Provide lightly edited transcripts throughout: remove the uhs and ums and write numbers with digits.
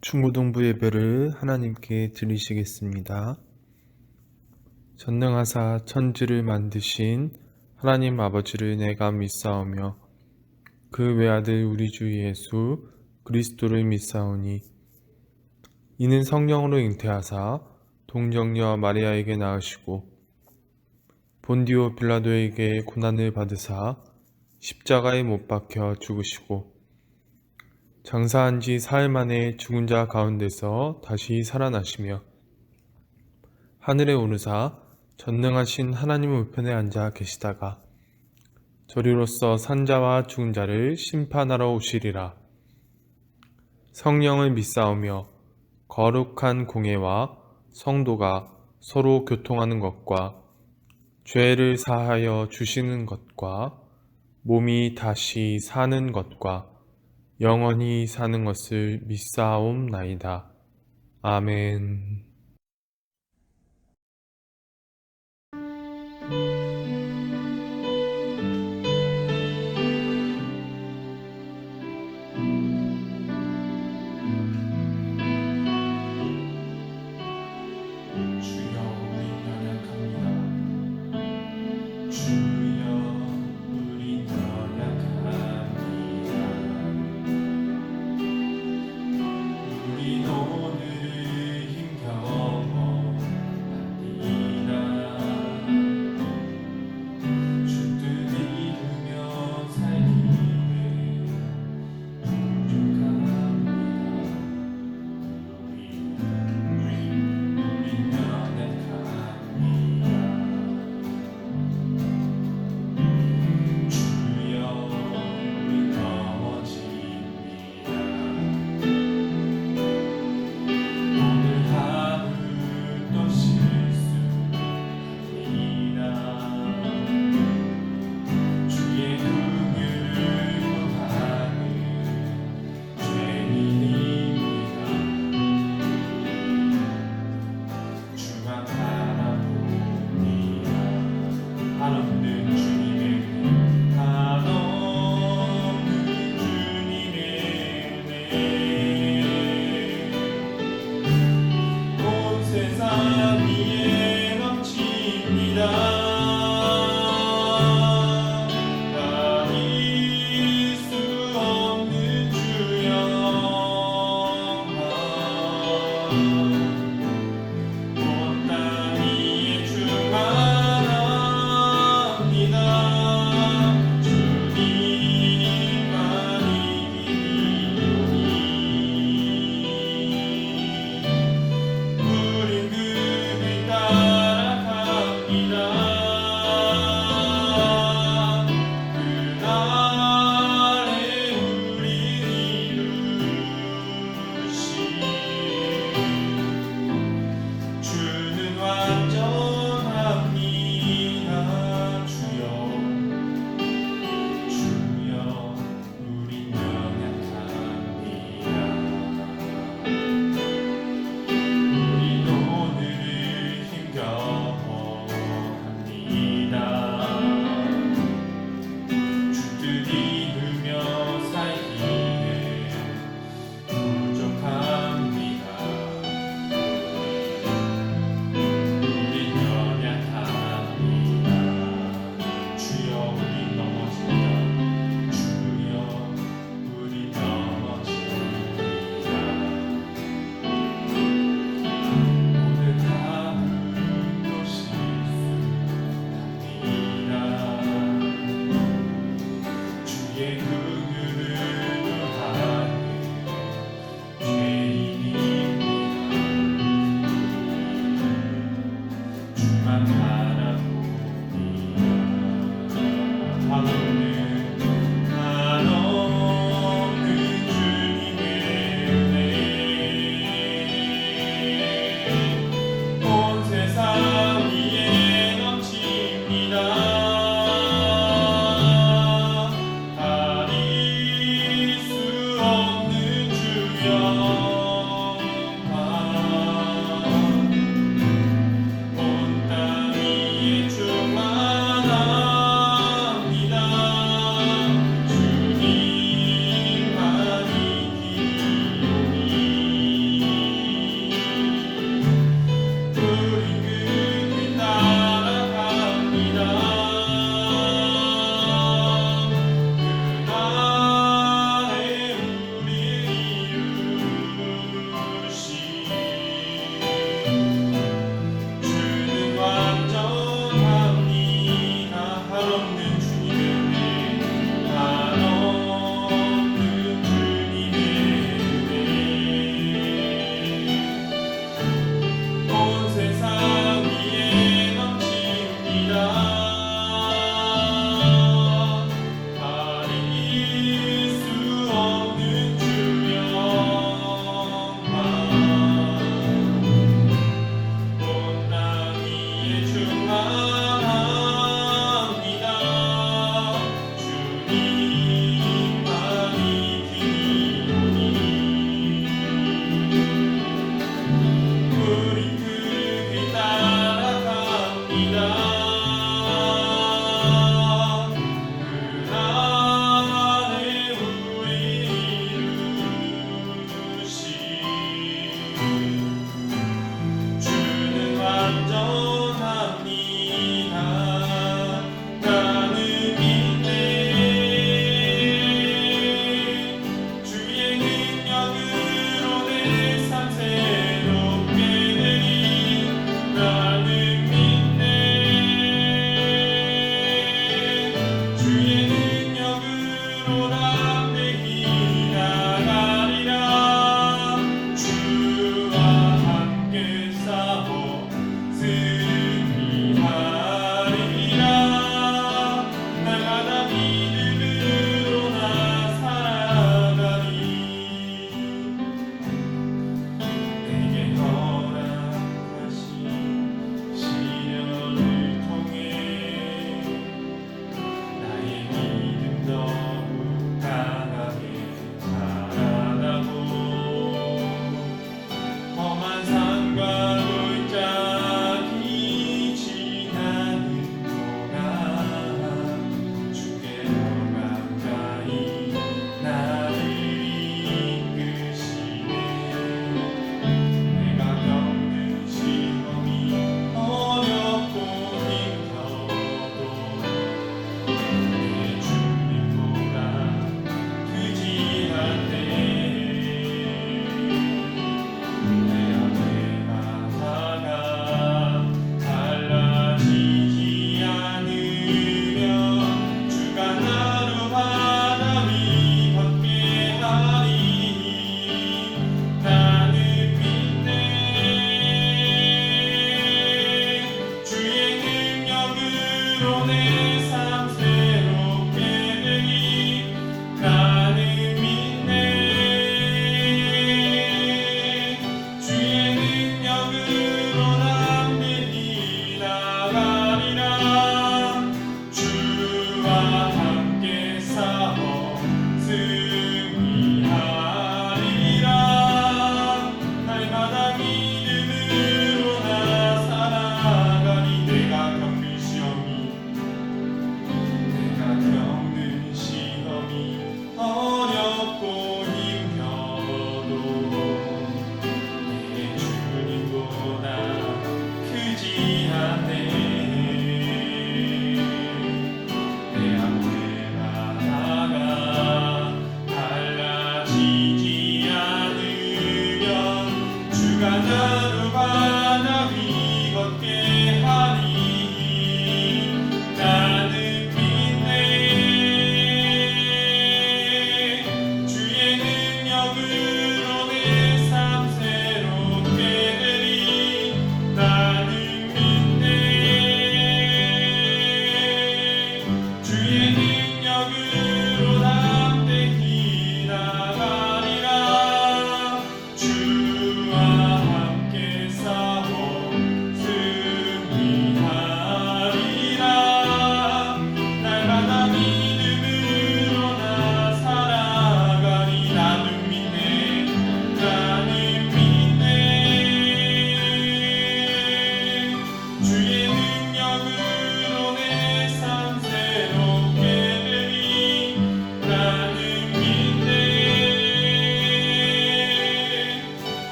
중고등부 예배를 하나님께 드리시겠습니다. 전능하사 천지를 만드신 하나님 아버지를 내가 믿사오며 그 외아들 우리 주 예수 그리스도를 믿사오니 이는 성령으로 잉태하사 동정녀 마리아에게 낳으시고 본디오 빌라도에게 고난을 받으사 십자가에 못 박혀 죽으시고 장사한 지 사흘 만에 죽은 자 가운데서 다시 살아나시며 하늘에 오르사 전능하신 하나님 우편에 앉아 계시다가 저리로서 산자와 죽은 자를 심판하러 오시리라. 성령을 믿사오며 거룩한 공예와 성도가 서로 교통하는 것과 죄를 사하여 주시는 것과 몸이 다시 사는 것과 영원히 사는 것을 믿사옵나이다. 아멘. 주여 우리 연약합니다. 주여 우리 연약합니다. 우리 오늘 힘겨워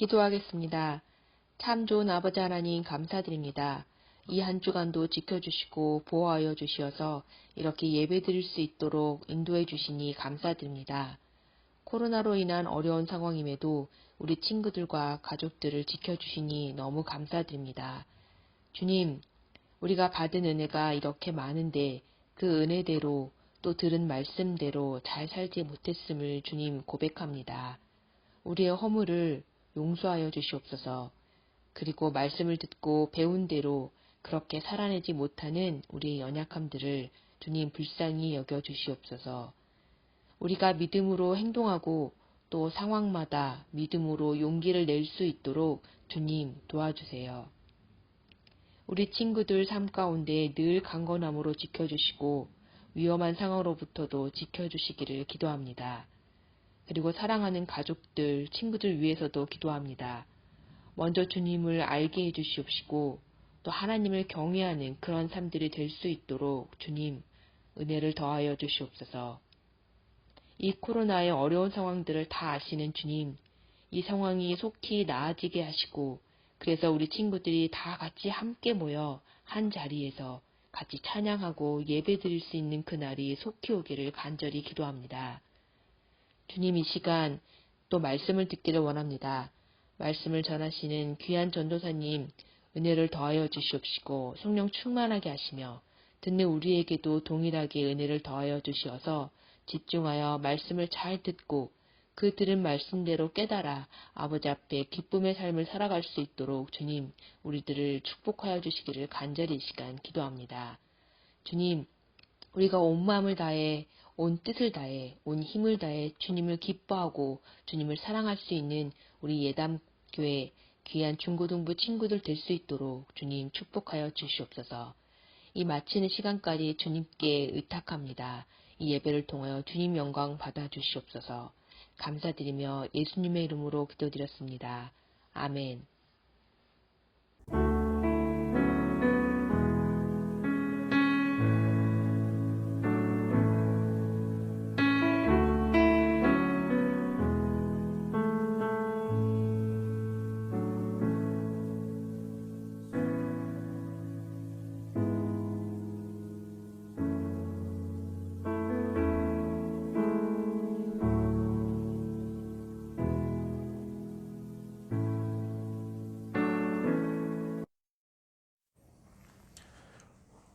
기도하겠습니다. 참 좋은 아버지 하나님 감사드립니다. 이 한 주간도 지켜주시고 보호하여 주시어서 이렇게 예배드릴 수 있도록 인도해 주시니 감사드립니다. 코로나로 인한 어려운 상황임에도 우리 친구들과 가족들을 지켜주시니 너무 감사드립니다. 주님, 우리가 받은 은혜가 이렇게 많은데 그 은혜대로 또 들은 말씀대로 잘 살지 못했음을 주님 고백합니다. 우리의 허물을 용서하여 주시옵소서. 그리고 말씀을 듣고 배운 대로 그렇게 살아내지 못하는 우리의 연약함들을 주님 불쌍히 여겨 주시옵소서. 우리가 믿음으로 행동하고 또 상황마다 믿음으로 용기를 낼 수 있도록 주님 도와주세요. 우리 친구들 삶 가운데 늘 강건함으로 지켜주시고 위험한 상황으로부터도 지켜주시기를 기도합니다. 그리고 사랑하는 가족들, 친구들 위해서도 기도합니다. 먼저 주님을 알게 해주시옵시고 또 하나님을 경외하는 그런 삶들이 될 수 있도록 주님 은혜를 더하여 주시옵소서. 이 코로나의 어려운 상황들을 다 아시는 주님, 이 상황이 속히 나아지게 하시고 그래서 우리 친구들이 다 같이 함께 모여 한 자리에서 같이 찬양하고 예배드릴 수 있는 그날이 속히 오기를 간절히 기도합니다. 주님, 이 시간 또 말씀을 듣기를 원합니다. 말씀을 전하시는 귀한 전도사님 은혜를 더하여 주시옵시고 성령 충만하게 하시며 듣는 우리에게도 동일하게 은혜를 더하여 주시어서 집중하여 말씀을 잘 듣고 그 들은 말씀대로 깨달아 아버지 앞에 기쁨의 삶을 살아갈 수 있도록 주님 우리들을 축복하여 주시기를 간절히 이 시간 기도합니다. 주님, 우리가 온 마음을 다해 온 뜻을 다해 온 힘을 다해 주님을 기뻐하고 주님을 사랑할 수 있는 우리 예담교회 귀한 중고등부 친구들 될 수 있도록 주님 축복하여 주시옵소서. 이 마치는 시간까지 주님께 의탁합니다. 이 예배를 통하여 주님 영광 받아 주시옵소서. 감사드리며 예수님의 이름으로 기도드렸습니다. 아멘.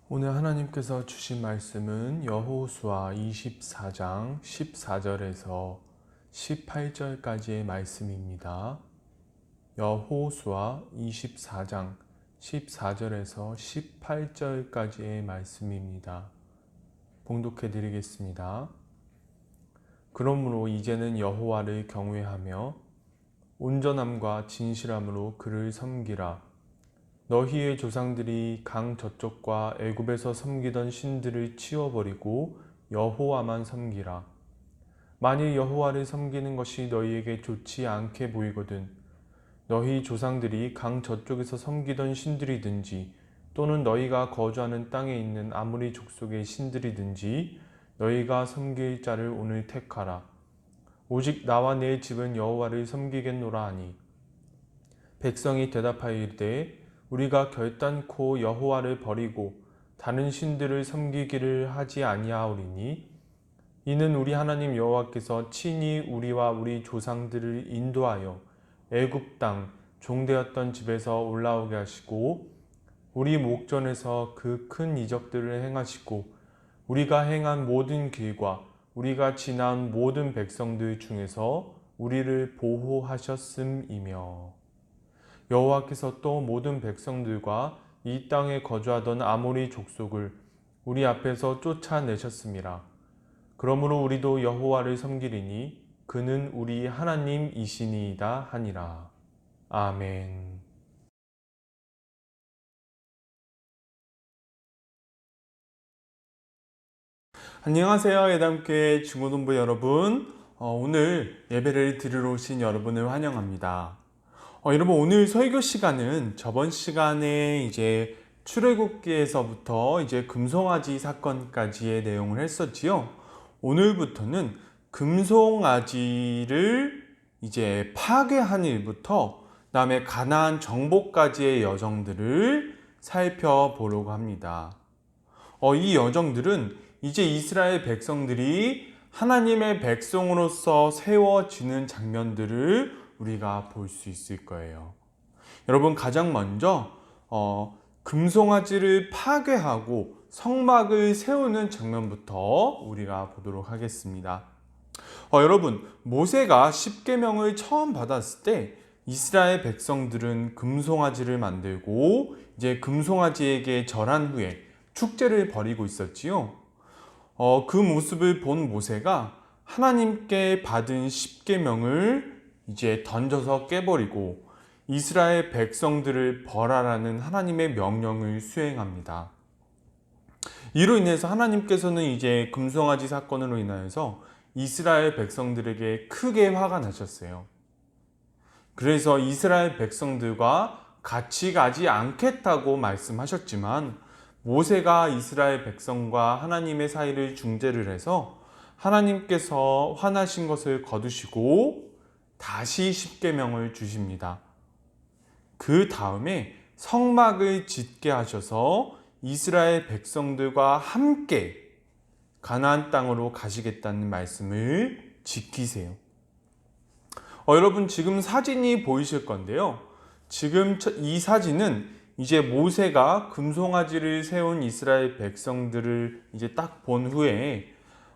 오늘 하나님께서 주신 말씀은 여호수아 24장 14절에서 18절까지의 말씀입니다. 여호수아 24장 14절에서 18절까지의 말씀입니다. 봉독해 드리겠습니다. 그러므로 이제는 여호와를 경외하며 온전함과 진실함으로 그를 섬기라. 너희의 조상들이 강 저쪽과 애굽에서 섬기던 신들을 치워버리고 여호와만 섬기라. 만일 여호와를 섬기는 것이 너희에게 좋지 않게 보이거든 너희 조상들이 강 저쪽에서 섬기던 신들이든지 또는 너희가 거주하는 땅에 있는 아무리 족속의 신들이든지 너희가 섬길 자를 오늘 택하라. 오직 나와 내 집은 여호와를 섬기겠노라 하니 백성이 대답하여 이르되 우리가 결단코 여호와를 버리고 다른 신들을 섬기기를 하지 아니하오리니 이는 우리 하나님 여호와께서 친히 우리와 우리 조상들을 인도하여 애굽 땅 종되었던 집에서 올라오게 하시고 우리 목전에서 그 큰 이적들을 행하시고 우리가 행한 모든 길과 우리가 지나온 모든 백성들 중에서 우리를 보호하셨음이며 여호와께서 또 모든 백성들과 이 땅에 거주하던 아모리 족속을 우리 앞에서 쫓아내셨음이라. 그러므로 우리도 여호와를 섬기리니 그는 우리 하나님이시니이다 하니라. 아멘. 안녕하세요. 예담교회 중고등부 여러분. 오늘 예배를 드리러 오신 여러분을 환영합니다. 여러분, 오늘 설교 시간은 저번 시간에 이제 출애굽기에서부터 이제 금송아지 사건까지의 내용을 했었지요. 오늘부터는 금송아지를 이제 파괴한 일부터 그다음에 가나안 정복까지의 여정들을 살펴보려고 합니다. 이 여정들은 이제 이스라엘 백성들이 하나님의 백성으로서 세워지는 장면들을 우리가 볼 수 있을 거예요. 여러분, 가장 먼저 금송아지를 파괴하고 성막을 세우는 장면부터 우리가 보도록 하겠습니다. 여러분, 모세가 십계명을 처음 받았을 때 이스라엘 백성들은 금송아지를 만들고 이제 금송아지에게 절한 후에 축제를 벌이고 있었지요. 그 모습을 본 모세가 하나님께 받은 십계명을 이제 던져서 깨버리고 이스라엘 백성들을 벌하라는 하나님의 명령을 수행합니다. 이로 인해서 하나님께서는 이제 금송아지 사건으로 인하여서 이스라엘 백성들에게 크게 화가 나셨어요. 그래서 이스라엘 백성들과 같이 가지 않겠다고 말씀하셨지만 모세가 이스라엘 백성과 하나님의 사이를 중재를 해서 하나님께서 화나신 것을 거두시고 다시 십계명을 주십니다. 그 다음에 성막을 짓게 하셔서 이스라엘 백성들과 함께 가나안 땅으로 가시겠다는 말씀을 지키세요. 여러분, 지금 사진이 보이실 건데요. 지금 이 사진은 이제 모세가 금송아지를 세운 이스라엘 백성들을 이제 딱 본 후에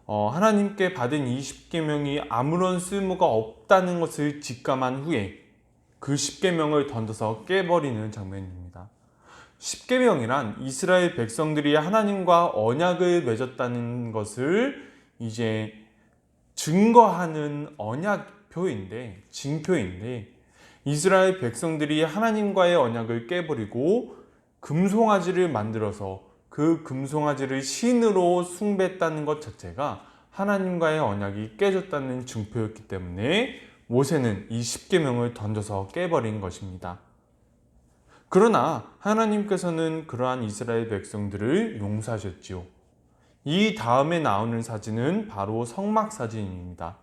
하나님께 받은 이 십계명이 아무런 쓸모가 없다는 것을 직감한 후에 그 십계명을 던져서 깨버리는 장면입니다. 십계명이란 이스라엘 백성들이 하나님과 언약을 맺었다는 것을 이제 증거하는 언약표인데, 징표인데, 이스라엘 백성들이 하나님과의 언약을 깨버리고 금송아지를 만들어서 그 금송아지를 신으로 숭배했다는 것 자체가 하나님과의 언약이 깨졌다는 증표였기 때문에 모세는 이 십계명을 던져서 깨버린 것입니다. 그러나 하나님께서는 그러한 이스라엘 백성들을 용서하셨지요. 이 다음에 나오는 사진은 바로 성막 사진입니다.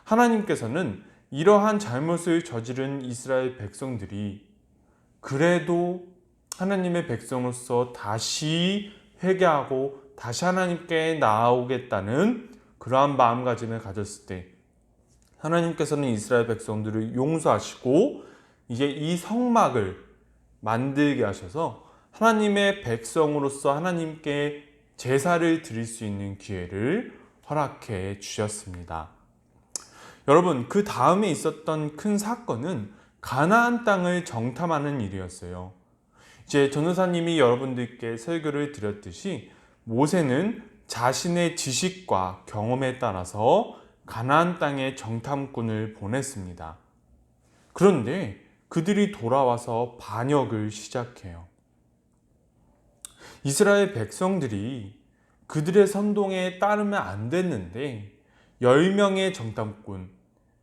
하나님께서는 이러한 잘못을 저지른 이스라엘 백성들이 그래도 하나님의 백성으로서 다시 회개하고 다시 하나님께 나아오겠다는 그러한 마음가짐을 가졌을 때 하나님께서는 이스라엘 백성들을 용서하시고 이제 이 성막을 만들게 하셔서 하나님의 백성으로서 하나님께 제사를 드릴 수 있는 기회를 허락해 주셨습니다. 여러분, 그 다음에 있었던 큰 사건은 가나안 땅을 정탐하는 일이었어요. 이제 전도사님이 여러분들께 설교를 드렸듯이 모세는 자신의 지식과 경험에 따라서 가나안 땅에 정탐꾼을 보냈습니다. 그런데 그들이 돌아와서 반역을 시작해요. 이스라엘 백성들이 그들의 선동에 따르면 안 됐는데 10명의 정탐꾼,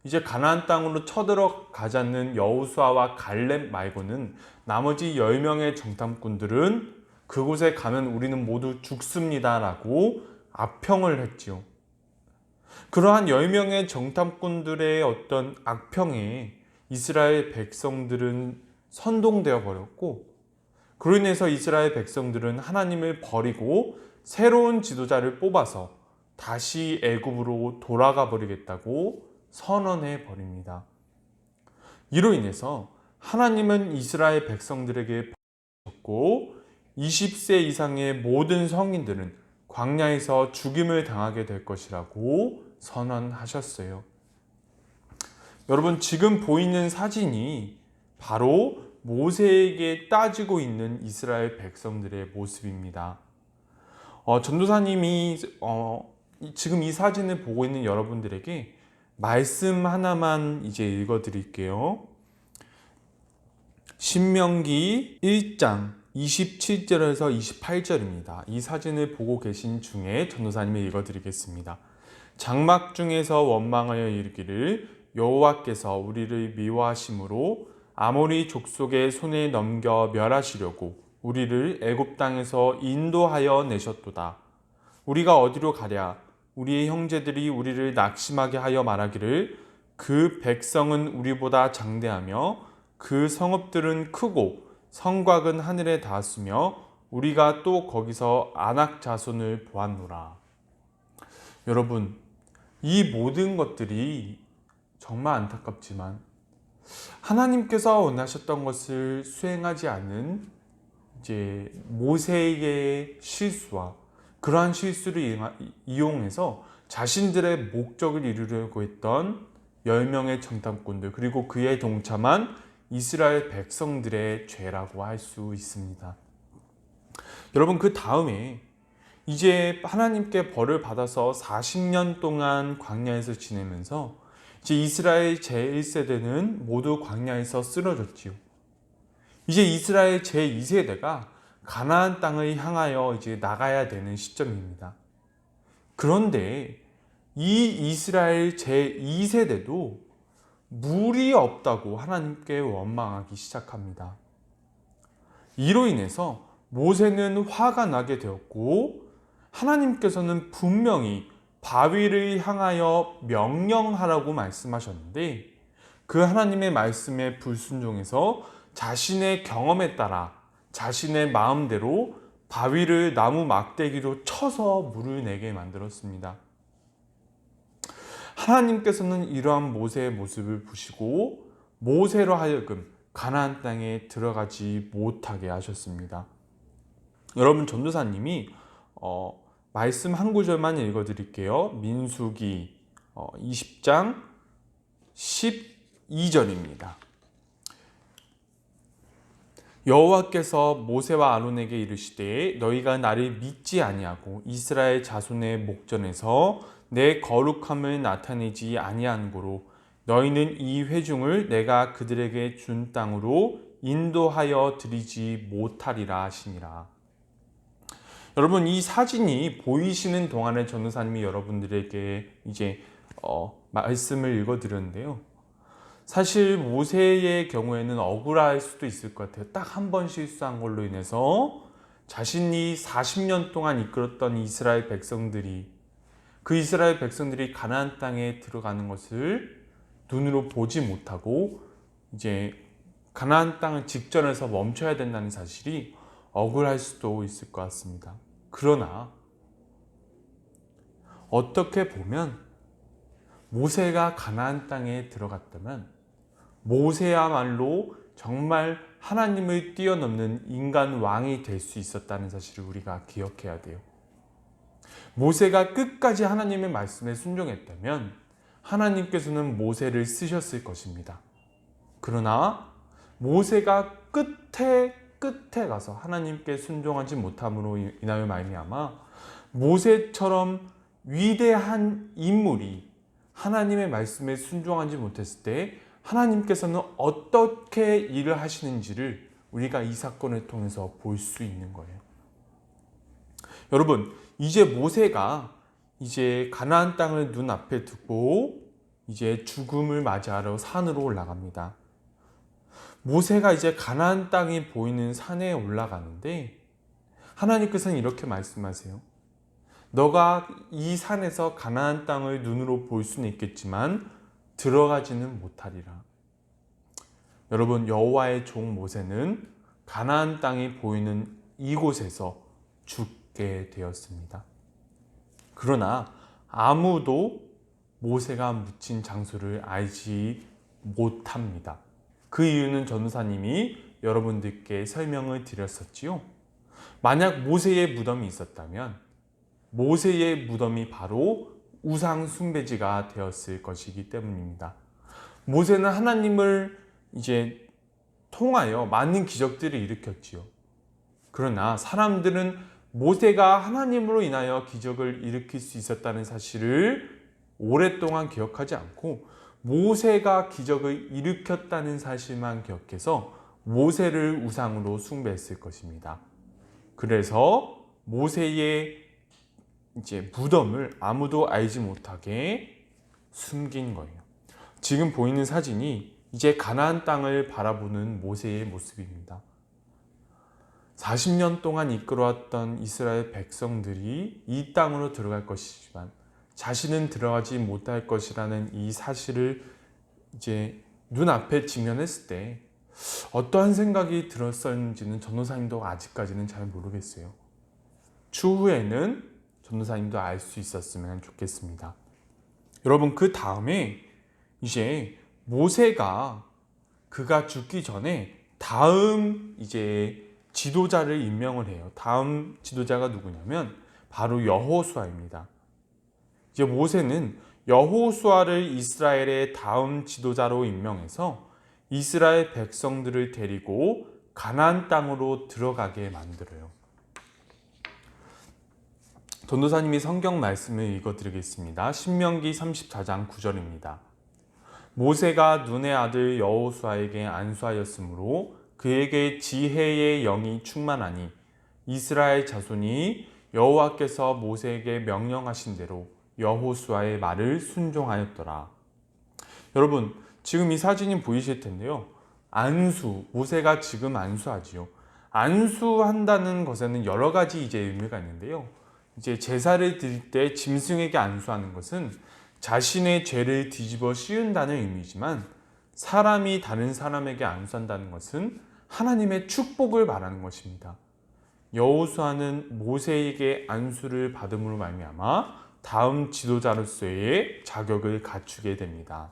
이제 가나안 땅으로 쳐들어가자는 여호수아와 갈렙 말고는 나머지 10명의 정탐꾼들은 그곳에 가면 우리는 모두 죽습니다 라고 악평을 했지요. 그러한 10명의 정탐꾼들의 어떤 악평에 이스라엘 백성들은 선동되어 버렸고, 그로 인해서 이스라엘 백성들은 하나님을 버리고 새로운 지도자를 뽑아서 다시 애굽으로 돌아가 버리겠다고 선언해 버립니다. 이로 인해서 하나님은 이스라엘 백성들에게 벌하셨고 20세 이상의 모든 성인들은 광야에서 죽임을 당하게 될 것이라고 선언하셨어요. 여러분, 지금 보이는 사진이 바로 모세에게 따지고 있는 이스라엘 백성들의 모습입니다. 전도사님이 지금 이 사진을 보고 있는 여러분들에게 말씀 하나만 이제 읽어 드릴게요. 신명기 1장 27절에서 28절입니다. 이 사진을 보고 계신 중에 전도사님이 읽어 드리겠습니다. 장막 중에서 원망하여 이르기를 여호와께서 우리를 미워하심으로 아모리 족속의 손에 넘겨 멸하시려고 우리를 애굽 땅에서 인도하여 내셨도다. 우리가 어디로 가랴? 우리의 형제들이 우리를 낙심하게 하여 말하기를 그 백성은 우리보다 장대하며 그 성읍들은 크고 성곽은 하늘에 닿았으며 우리가 또 거기서 아낙 자손을 보았노라. 여러분, 이 모든 것들이 정말 안타깝지만 하나님께서 원하셨던 것을 수행하지 않은 이제 모세의 실수와 그러한 실수를 이용해서 자신들의 목적을 이루려고 했던 10명의 정탐꾼들, 그리고 그에 동참한 이스라엘 백성들의 죄라고 할 수 있습니다. 여러분, 그 다음에 이제 하나님께 벌을 받아서 40년 동안 광야에서 지내면서 이제 이스라엘 제1세대는 모두 광야에서 쓰러졌지요. 이제 이스라엘 제2세대가 가나안 땅을 향하여 이제 나가야 되는 시점입니다. 그런데 이 이스라엘 제2세대도 물이 없다고 하나님께 원망하기 시작합니다. 이로 인해서 모세는 화가 나게 되었고 하나님께서는 분명히 바위를 향하여 명령하라고 말씀하셨는데 그 하나님의 말씀에 불순종해서 자신의 경험에 따라 자신의 마음대로 바위를 나무 막대기로 쳐서 물을 내게 만들었습니다. 하나님께서는 이러한 모세의 모습을 보시고 모세로 하여금 가나안 땅에 들어가지 못하게 하셨습니다. 여러분, 전도사님이 말씀 한 구절만 읽어드릴게요. 민수기 20장 12절입니다. 여호와께서 모세와 아론에게 이르시되 너희가 나를 믿지 아니하고 이스라엘 자손의 목전에서 내 거룩함을 나타내지 아니한 고로 너희는 이 회중을 내가 그들에게 준 땅으로 인도하여 드리지 못하리라 하시니라. 여러분, 이 사진이 보이시는 동안에 전도사님이 여러분들에게 이제 말씀을 읽어드렸는데요. 사실 모세의 경우에는 억울할 수도 있을 것 같아요. 딱 한 번 실수한 걸로 인해서 자신이 40년 동안 이끌었던 이스라엘 백성들이 그 이스라엘 백성들이 가나안 땅에 들어가는 것을 눈으로 보지 못하고 이제 가나안 땅을 직전에서 멈춰야 된다는 사실이 억울할 수도 있을 것 같습니다. 그러나 어떻게 보면 모세가 가나안 땅에 들어갔다면 모세야말로 정말 하나님을 뛰어넘는 인간 왕이 될 수 있었다는 사실을 우리가 기억해야 돼요. 모세가 끝까지 하나님의 말씀에 순종했다면 하나님께서는 모세를 쓰셨을 것입니다. 그러나 모세가 끝에 가서 하나님께 순종하지 못함으로 인하여 말미암아 모세처럼 위대한 인물이 하나님의 말씀에 순종하지 못했을 때 하나님께서는 어떻게 일을 하시는지를 우리가 이 사건을 통해서 볼 수 있는 거예요. 여러분, 이제 모세가 이제 가나안 땅을 눈앞에 두고 이제 죽음을 맞이하러 산으로 올라갑니다. 모세가 이제 가나안 땅이 보이는 산에 올라가는데 하나님께서는 이렇게 말씀하세요. 너가 이 산에서 가나안 땅을 눈으로 볼 수는 있겠지만 들어가지는 못하리라. 여러분, 여호와의 종 모세는 가나안 땅이 보이는 이곳에서 죽게 되었습니다. 그러나 아무도 모세가 묻힌 장소를 알지 못합니다. 그 이유는 전도사님이 여러분들께 설명을 드렸었지요. 만약 모세의 무덤이 있었다면 모세의 무덤이 바로 우상 숭배지가 되었을 것이기 때문입니다. 모세는 하나님을 이제 통하여 많은 기적들을 일으켰지요. 그러나 사람들은 모세가 하나님으로 인하여 기적을 일으킬 수 있었다는 사실을 오랫동안 기억하지 않고 모세가 기적을 일으켰다는 사실만 기억해서 모세를 우상으로 숭배했을 것입니다. 그래서 모세의 이제 무덤을 아무도 알지 못하게 숨긴 거예요. 지금 보이는 사진이 이제 가나안 땅을 바라보는 모세의 모습입니다. 40년 동안 이끌어왔던 이스라엘 백성들이 이 땅으로 들어갈 것이지만 자신은 들어가지 못할 것이라는 이 사실을 이제 눈앞에 직면했을 때 어떠한 생각이 들었었는지는 전도사님도 아직까지는 잘 모르겠어요. 추후에는 전도사님도 알 수 있었으면 좋겠습니다. 여러분, 그 다음에 이제 모세가 그가 죽기 전에 다음 이제 지도자를 임명을 해요. 다음 지도자가 누구냐면 바로 여호수아입니다. 이제 모세는 여호수아를 이스라엘의 다음 지도자로 임명해서 이스라엘 백성들을 데리고 가나안 땅으로 들어가게 만들어요. 전도사님이 성경 말씀을 읽어드리겠습니다. 신명기 34장 9절입니다. 모세가 눈의 아들 여호수아에게 안수하였으므로 그에게 지혜의 영이 충만하니 이스라엘 자손이 여호와께서 모세에게 명령하신 대로 여호수아의 말을 순종하였더라. 여러분, 지금 이 사진이 보이실 텐데요. 안수, 모세가 지금 안수하지요. 안수한다는 것에는 여러 가지 이제 의미가 있는데요. 이제 제사를 드릴 때 짐승에게 안수하는 것은 자신의 죄를 뒤집어 씌운다는 의미지만, 사람이 다른 사람에게 안수한다는 것은 하나님의 축복을 말하는 것입니다. 여호수아는 모세에게 안수를 받음으로 말미암아 다음 지도자로서의 자격을 갖추게 됩니다.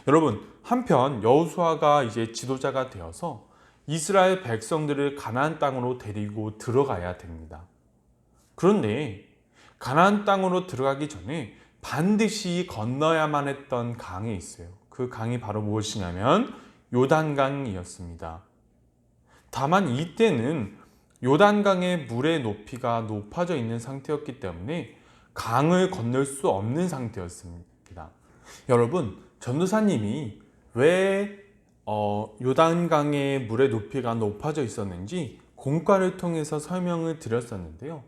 여러분, 한편 여호수아가 이제 지도자가 되어서 이스라엘 백성들을 가나안 땅으로 데리고 들어가야 됩니다. 그런데 가나안 땅으로 들어가기 전에 반드시 건너야만 했던 강이 있어요. 그 강이 바로 무엇이냐면 요단강이었습니다. 다만 이때는 요단강의 물의 높이가 높아져 있는 상태였기 때문에 강을 건널 수 없는 상태였습니다. 여러분, 전도사님이 왜 요단강의 물의 높이가 높아져 있었는지 공과를 통해서 설명을 드렸었는데요.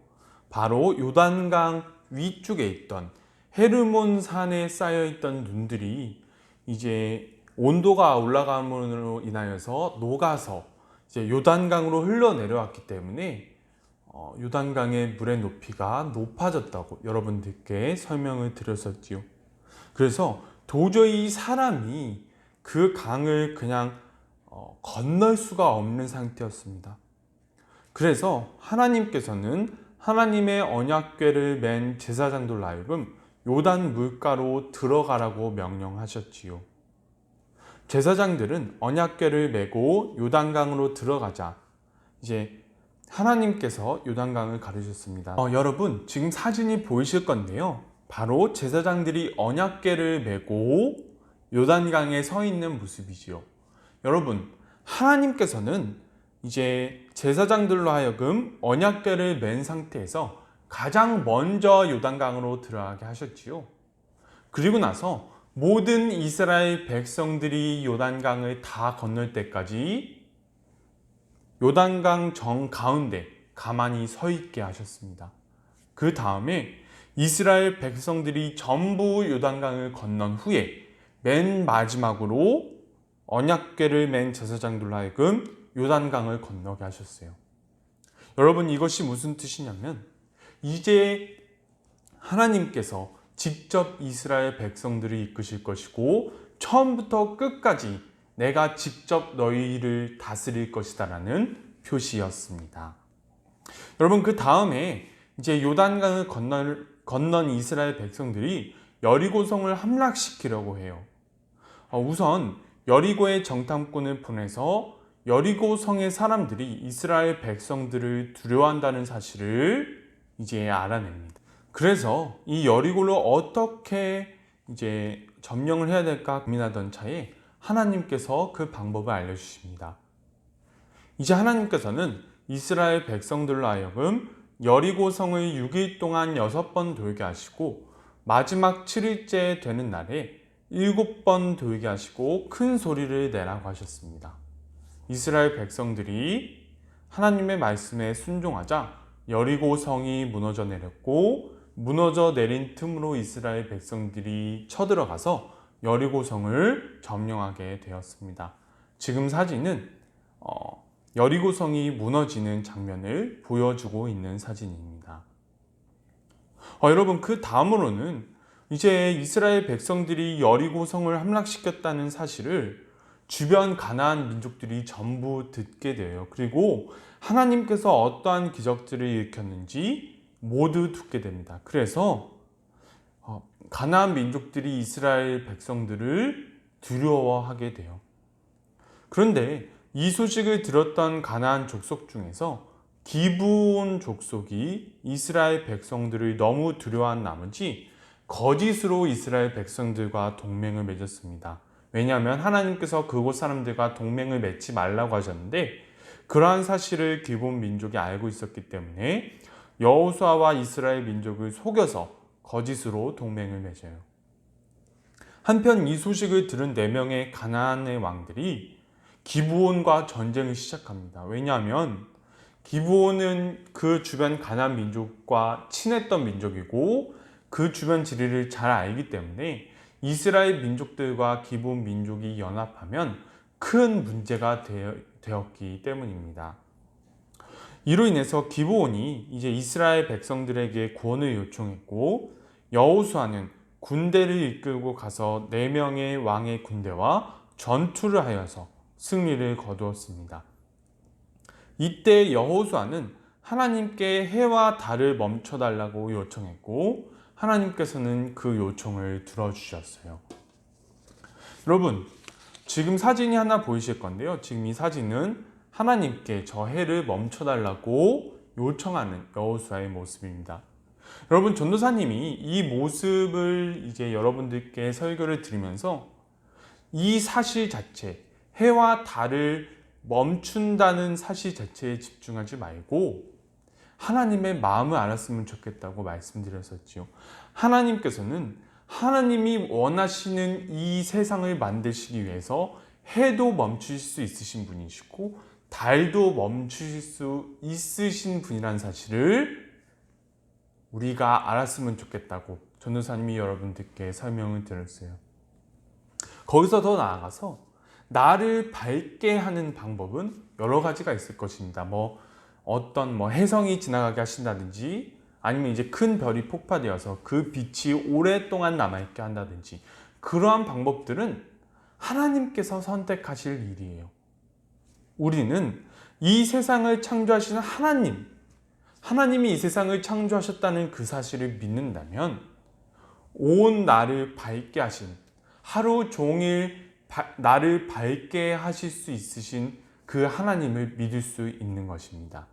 바로 요단강 위쪽에 있던 헤르몬 산에 쌓여 있던 눈들이 이제 온도가 올라감으로 인하여서 녹아서 이제 요단강으로 흘러내려왔기 때문에 요단강의 물의 높이가 높아졌다고 여러분들께 설명을 드렸었지요. 그래서 도저히 사람이 그 강을 그냥 건널 수가 없는 상태였습니다. 그래서 하나님께서는 하나님의 언약궤를 맨 제사장들로 하여금 요단 물가로 들어가라고 명령하셨지요. 제사장들은 언약궤를 메고 요단강으로 들어가자 이제 하나님께서 요단강을 가르셨습니다. 여러분, 지금 사진이 보이실 건데요. 바로 제사장들이 언약궤를 메고 요단강에 서 있는 모습이지요. 여러분, 하나님께서는 이제 제사장들로 하여금 언약궤를 맨 상태에서 가장 먼저 요단강으로 들어가게 하셨지요. 그리고 나서 모든 이스라엘 백성들이 요단강을 다 건널 때까지 요단강 정 가운데 가만히 서 있게 하셨습니다. 그 다음에 이스라엘 백성들이 전부 요단강을 건넌 후에 맨 마지막으로 언약궤를 맨 제사장들로 하여금 요단강을 건너게 하셨어요. 여러분, 이것이 무슨 뜻이냐면 이제 하나님께서 직접 이스라엘 백성들을 이끄실 것이고 처음부터 끝까지 내가 직접 너희를 다스릴 것이다 라는 표시였습니다. 여러분, 그 다음에 이제 요단강을 건넌 이스라엘 백성들이 여리고성을 함락시키려고 해요. 우선 여리고의 정탐꾼을 보내서 여리고성의 사람들이 이스라엘 백성들을 두려워한다는 사실을 이제 알아냅니다. 그래서 이 여리고를 어떻게 이제 점령을 해야 될까 고민하던 차에 하나님께서 그 방법을 알려주십니다. 이제 하나님께서는 이스라엘 백성들로 하여금 여리고성을 6일 동안 6번 돌게 하시고 마지막 7일째 되는 날에 7번 돌게 하시고 큰 소리를 내라고 하셨습니다. 이스라엘 백성들이 하나님의 말씀에 순종하자 여리고성이 무너져 내렸고 무너져 내린 틈으로 이스라엘 백성들이 쳐들어가서 여리고성을 점령하게 되었습니다. 지금 사진은 여리고성이 무너지는 장면을 보여주고 있는 사진입니다. 여러분, 그 다음으로는 이제 이스라엘 백성들이 여리고성을 함락시켰다는 사실을 주변 가나안 민족들이 전부 듣게 돼요. 그리고 하나님께서 어떠한 기적들을 일으켰는지 모두 듣게 됩니다. 그래서 가나안 민족들이 이스라엘 백성들을 두려워하게 돼요. 그런데 이 소식을 들었던 가나안 족속 중에서 기브온 족속이 이스라엘 백성들을 너무 두려워한 나머지 거짓으로 이스라엘 백성들과 동맹을 맺었습니다. 왜냐하면 하나님께서 그곳 사람들과 동맹을 맺지 말라고 하셨는데 그러한 사실을 기브온 민족이 알고 있었기 때문에 여호수아와 이스라엘 민족을 속여서 거짓으로 동맹을 맺어요. 한편 이 소식을 들은 4명의 가나안의 왕들이 기브온과 전쟁을 시작합니다. 왜냐하면 기브온은 그 주변 가나안 민족과 친했던 민족이고 그 주변 지리를 잘 알기 때문에 이스라엘 민족들과 기브온 민족이 연합하면 큰 문제가 되었기 때문입니다. 이로 인해서 기브온이 이제 이스라엘 백성들에게 구원을 요청했고 여호수아는 군대를 이끌고 가서 4명의 왕의 군대와 전투를 하여서 승리를 거두었습니다. 이때 여호수아는 하나님께 해와 달을 멈춰달라고 요청했고 하나님께서는 그 요청을 들어주셨어요. 여러분, 지금 사진이 하나 보이실 건데요. 지금 이 사진은 하나님께 저 해를 멈춰달라고 요청하는 여호수아의 모습입니다. 여러분, 전도사님이 이 모습을 이제 여러분들께 설교를 드리면서 이 사실 자체, 해와 달을 멈춘다는 사실 자체에 집중하지 말고 하나님의 마음을 알았으면 좋겠다고 말씀드렸었지요. 하나님께서는 하나님이 원하시는 이 세상을 만드시기 위해서 해도 멈추실 수 있으신 분이시고 달도 멈추실 수 있으신 분이라는 사실을 우리가 알았으면 좋겠다고 전도사님이 여러분들께 설명을 드렸어요. 거기서 더 나아가서 나를 밝게 하는 방법은 여러 가지가 있을 것입니다. 어떤 혜성이 지나가게 하신다든지 아니면 이제 큰 별이 폭파되어서 그 빛이 오랫동안 남아있게 한다든지 그러한 방법들은 하나님께서 선택하실 일이에요. 우리는 이 세상을 창조하시는 하나님이 이 세상을 창조하셨다는 그 사실을 믿는다면 온 나를 밝게 하신 하루 종일 나를 밝게 하실 수 있으신 그 하나님을 믿을 수 있는 것입니다.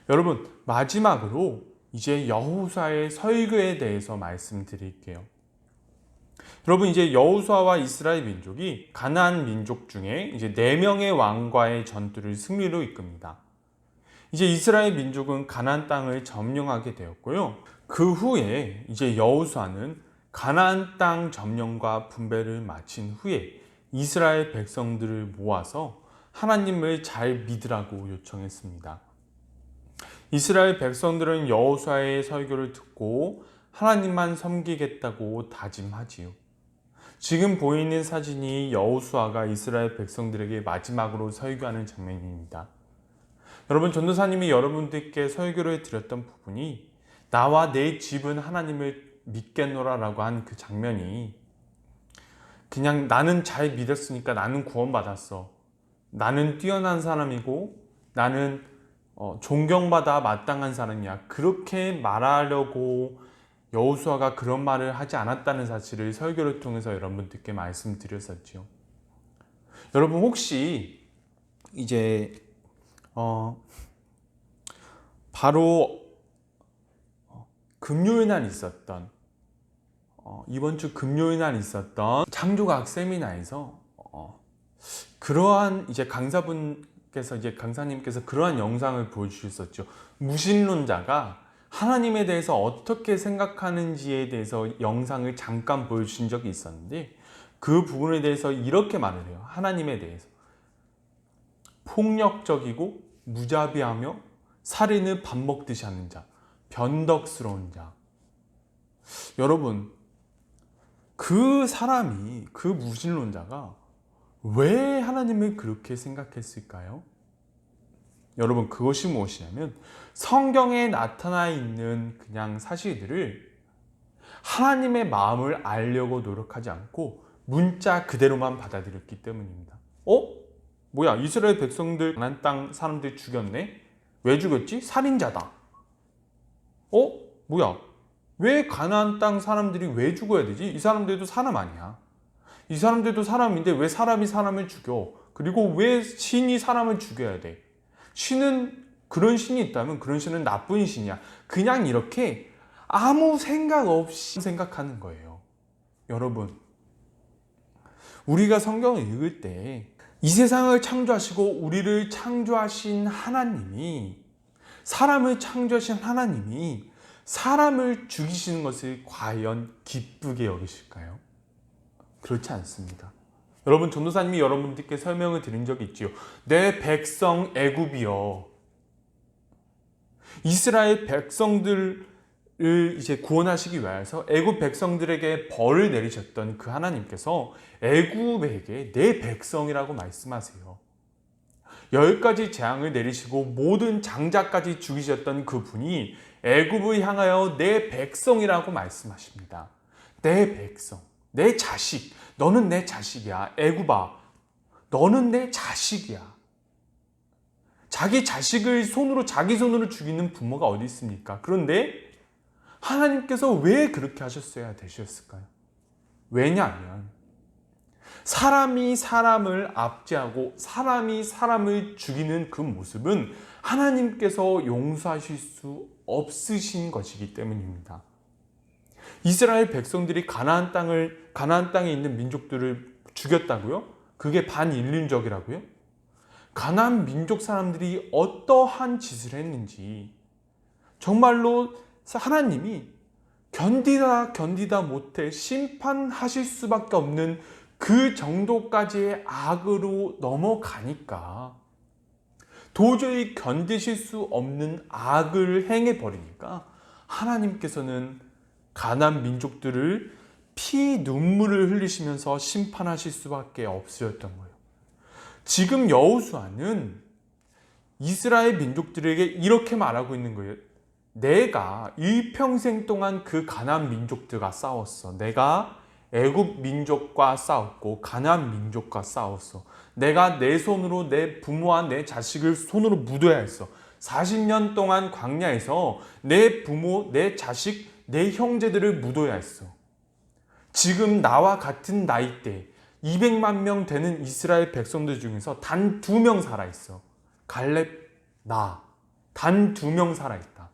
여러분, 마지막으로 이제 여호수아의 설교에 대해서 말씀드릴게요. 여러분, 이제 여호수아와 이스라엘 민족이 가나안 민족 중에 이제 4명의 왕과의 전투를 승리로 이끕니다. 이제 이스라엘 민족은 가나안 땅을 점령하게 되었고요. 그 후에 이제 여호수아는 가나안 땅 점령과 분배를 마친 후에 이스라엘 백성들을 모아서 하나님을 잘 믿으라고 요청했습니다. 이스라엘 백성들은 여호수아의 설교를 듣고 하나님만 섬기겠다고 다짐하지요. 지금 보이는 사진이 여호수아가 이스라엘 백성들에게 마지막으로 설교하는 장면입니다. 여러분, 전도사님이 여러분들께 설교를 드렸던 부분이 나와 내 집은 하나님을 믿겠노라라고 한 그 장면이 그냥 나는 잘 믿었으니까 나는 구원받았어. 나는 뛰어난 사람이고 나는 존경받아 마땅한 사람이야. 그렇게 말하려고 여호수아가 그런 말을 하지 않았다는 사실을 설교를 통해서 여러분들께 말씀드렸었죠. 여러분, 혹시 이제 바로 금요일 날 있었던 이번 주 금요일 날 있었던 창조과학 세미나에서 그러한 이제 강사님께서 그러한 영상을 보여주셨었죠. 무신론자가 하나님에 대해서 어떻게 생각하는지에 대해서 영상을 잠깐 보여주신 적이 있었는데 그 부분에 대해서 이렇게 말을 해요. 하나님에 대해서 폭력적이고 무자비하며 살인을 밥 먹듯이 하는 자, 변덕스러운 자. 여러분, 그 사람이, 그 무신론자가 왜 하나님을 그렇게 생각했을까요? 여러분, 그것이 무엇이냐면 성경에 나타나 있는 그냥 사실들을 하나님의 마음을 알려고 노력하지 않고 문자 그대로만 받아들였기 때문입니다. 뭐야, 이스라엘 백성들 가나안 땅 사람들 죽였네? 왜 죽였지? 살인자다. 뭐야, 왜 가나안 땅 사람들이 왜 죽어야 되지? 이 사람들도 사람 아니야. 이 사람들도 사람인데 왜 사람이 사람을 죽여? 그리고 왜 신이 사람을 죽여야 돼? 신은, 그런 신이 있다면 그런 신은 나쁜 신이야. 그냥 이렇게 아무 생각 없이 생각하는 거예요. 여러분, 우리가 성경을 읽을 때 이 세상을 창조하시고 우리를 창조하신 하나님이, 사람을 창조하신 하나님이 사람을 죽이시는 것을 과연 기쁘게 여기실까요? 그렇지 않습니다. 여러분, 전도사님이 여러분들께 설명을 드린 적이 있지요. 내 백성 애굽이여, 이스라엘 백성들을 이제 구원하시기 위해서 애굽 백성들에게 벌을 내리셨던 그 하나님께서 애굽에게 내 백성이라고 말씀하세요. 10가지 재앙을 내리시고 모든 장자까지 죽이셨던 그 분이 애굽을 향하여 내 백성이라고 말씀하십니다. 내 백성, 내 자식, 너는 내 자식이야. 애굽아, 너는 내 자식이야. 자기 자식을 자기 손으로 죽이는 부모가 어디 있습니까? 그런데 하나님께서 왜 그렇게 하셨어야 되셨을까요? 왜냐하면 사람이 사람을 압제하고 사람이 사람을 죽이는 그 모습은 하나님께서 용서하실 수 없으신 것이기 때문입니다. 이스라엘 백성들이 가나안 땅에 있는 민족들을 죽였다고요? 그게 반인륜적이라고요? 가나안 민족 사람들이 어떠한 짓을 했는지 정말로 하나님이 견디다 못해 심판하실 수밖에 없는 그 정도까지의 악으로 넘어가니까, 도저히 견디실 수 없는 악을 행해버리니까 하나님께서는 가나안 민족들을 피 눈물을 흘리시면서 심판하실 수밖에 없으셨던 거예요. 지금 여호수아는 이스라엘 민족들에게 이렇게 말하고 있는 거예요. 내가 일평생 동안 그 가나안 민족들과 싸웠어. 내가 애굽 민족과 싸웠고 가나안 민족과 싸웠어. 내가 내 손으로 내 부모와 내 자식을 손으로 묻어야 했어. 40년 동안 광야에서 내 부모, 내 자식, 내 형제들을 묻어야 했어. 지금 나와 같은 나이대 200만 명 되는 이스라엘 백성들 중에서 단 2명 살아있어. 갈렙, 나. 단 2명 살아있다.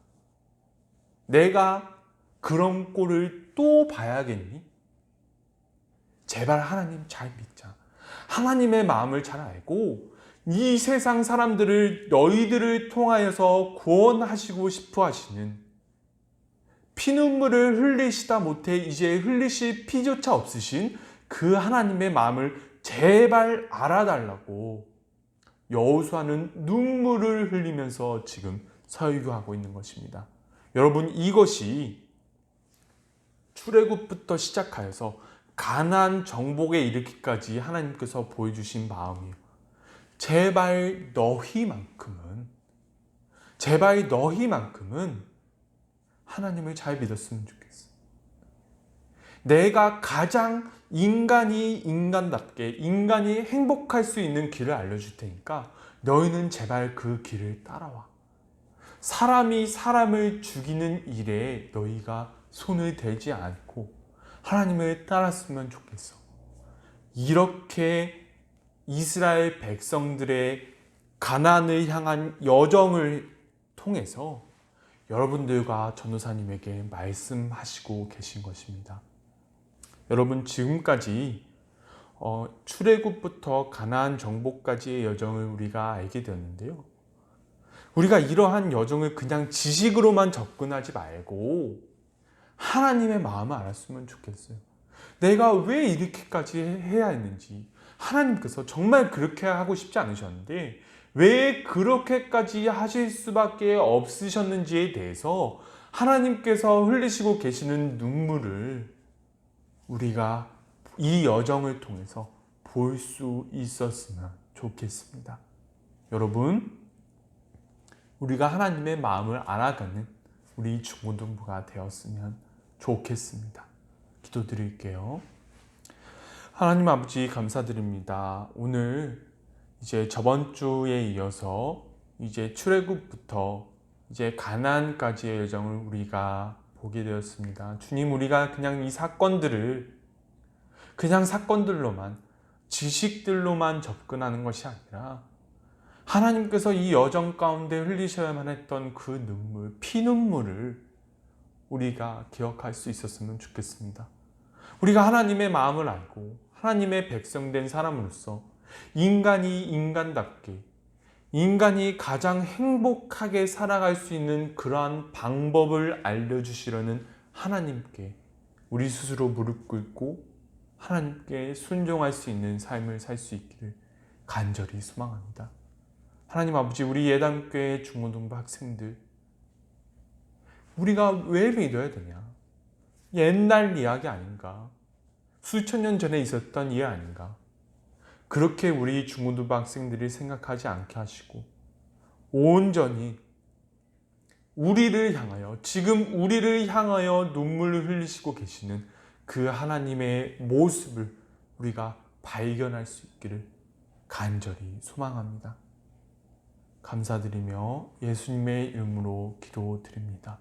내가 그런 꼴을 또 봐야겠니? 제발 하나님 잘 믿자. 하나님의 마음을 잘 알고 이 세상 사람들을 너희들을 통하여서 구원하시고 싶어 하시는, 피눈물을 흘리시다 못해 이제 흘리실 피조차 없으신 그 하나님의 마음을 제발 알아달라고 여호수아는 눈물을 흘리면서 지금 설교하고 있는 것입니다. 여러분, 이것이 출애굽부터 시작하여서 가나안 정복에 이르기까지 하나님께서 보여주신 마음이에요. 제발 너희만큼은 하나님을 잘 믿었으면 좋겠어. 내가 가장 인간답게 인간이 행복할 수 있는 길을 알려줄 테니까 너희는 제발 그 길을 따라와. 사람이 사람을 죽이는 일에 너희가 손을 대지 않고 하나님을 따랐으면 좋겠어. 이렇게 이스라엘 백성들의 가나안을 향한 여정을 통해서 여러분들과 전도사님에게 말씀하시고 계신 것입니다. 여러분, 지금까지 출애굽부터 가나안 정복까지의 여정을 우리가 알게 되었는데요. 우리가 이러한 여정을 그냥 지식으로만 접근하지 말고 하나님의 마음을 알았으면 좋겠어요. 내가 왜 이렇게까지 해야 했는지, 하나님께서 정말 그렇게 하고 싶지 않으셨는데 왜 그렇게까지 하실 수밖에 없으셨는지에 대해서 하나님께서 흘리시고 계시는 눈물을 우리가 이 여정을 통해서 볼 수 있었으면 좋겠습니다. 여러분, 우리가 하나님의 마음을 알아가는 우리 중고등부가 되었으면 좋겠습니다. 기도드릴게요. 하나님 아버지 감사드립니다. 오늘 이제 저번 주에 이어서 이제 출애굽부터 이제 가나안까지의 여정을 우리가 보게 되었습니다. 주님, 우리가 그냥 이 사건들을 그냥 사건들로만, 지식들로만 접근하는 것이 아니라 하나님께서 이 여정 가운데 흘리셔야만 했던 그 눈물, 피눈물을 우리가 기억할 수 있었으면 좋겠습니다. 우리가 하나님의 마음을 알고 하나님의 백성된 사람으로서 인간이 인간답게, 인간이 가장 행복하게 살아갈 수 있는 그러한 방법을 알려주시려는 하나님께 우리 스스로 무릎 꿇고 하나님께 순종할 수 있는 삶을 살 수 있기를 간절히 소망합니다. 하나님 아버지, 우리 예담교회 중고등부 학생들, 우리가 왜 믿어야 되냐? 옛날 이야기 아닌가? 수천 년 전에 있었던 일 아닌가? 그렇게 우리 중고등부 학생들이 생각하지 않게 하시고 온전히 우리를 향하여, 지금 우리를 향하여 눈물을 흘리시고 계시는 그 하나님의 모습을 우리가 발견할 수 있기를 간절히 소망합니다. 감사드리며 예수님의 이름으로 기도드립니다.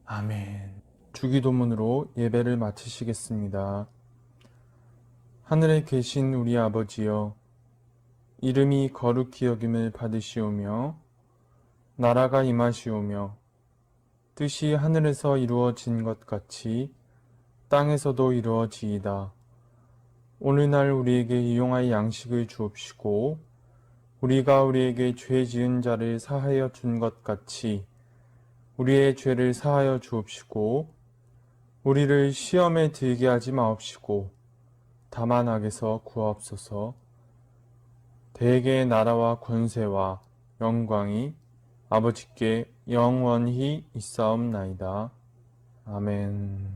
아멘. 주기도문으로 예배를 마치시겠습니다. 하늘에 계신 우리 아버지여, 이름이 거룩히 여김을 받으시오며 나라가 임하시오며 뜻이 하늘에서 이루어진 것 같이 땅에서도 이루어지이다. 오늘날 우리에게 일용할 양식을 주옵시고 우리가 우리에게 죄 지은 자를 사하여 준 것 같이 우리의 죄를 사하여 주옵시고 우리를 시험에 들게 하지 마옵시고 다만 악에서 구하옵소서. 대개의 나라와 권세와 영광이 아버지께 영원히 있사옵나이다. 아멘.